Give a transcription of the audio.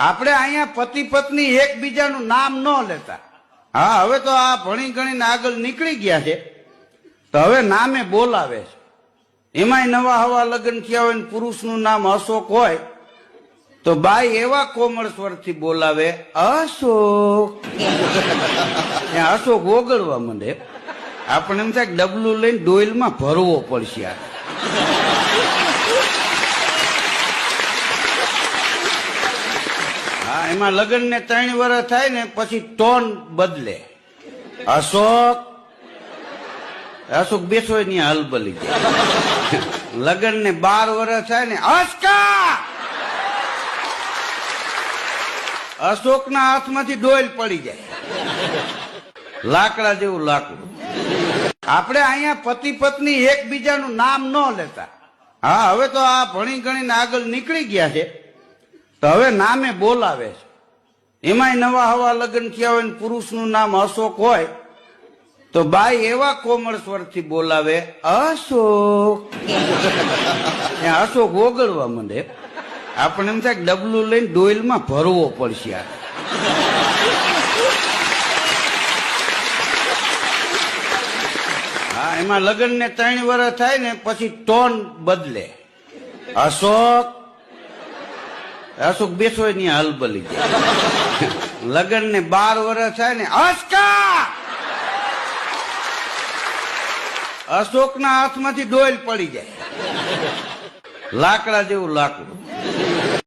આપણે અહીંયા પતિ પત્ની એકબીજાનું નામ ન લેતા. હા, હવે તો આ ભણી ગણીને આગળ નીકળી ગયા છે તો હવે નામે બોલાવે છે. એમાંય નવા હવા લગ્ન થયા હોય ને પુરુષનું નામ અશોક હોય તો બાઈ એવા કોમળ સ્વરથી બોલાવે, અશોક. ત્યાં અશોક ઓગળવા માંડે. આપણે એમ થાય કે ડબલું લઈને ડોઈલમાં ભરવો પડશે. હા, એમાં લગ્ન ને 3 વર્ષ થાય ને પછી ટોન બદલે. અશોક અશોક બેસો ની હલબલી જાય. લગ્ન ને 12 વર્ષ થાય ને અશકા અશોક ના હાથમાંથી ડોઈલ પડી જાય. લાકડા જેવું લાકડું. આપણે અહીંયા પતિ પત્ની એકબીજાનું નામ ન લેતા. હા, હવે તો આ ભણી ગણીને આગળ નીકળી ગયા છે તો હવે નામે બોલાવે છે. એમાંય નવા હવા લગ્ન થયા હોય ને પુરુષનું નામ અશોક હોય તો બાઈ એવા કોમળ સ્વરથી બોલાવે, અશોક. ત્યાં અશોક ઓગળવા માંડે. આપણે એમ થાય કે ડબલું લઈને ડોઈલમાં ભરવો પડશે. હા, એમાં લગ્ન ને 3 વર્ષ થાય ને પછી ટોન બદલે. અશોક અશોક બેસો ની હલબલી જાય. લગ્ન ને 12 વર્ષ થાય ને અશકા અશોક ના હાથમાંથી ડોઈલ પડી જાય. લાકડા જેવું લાકડું.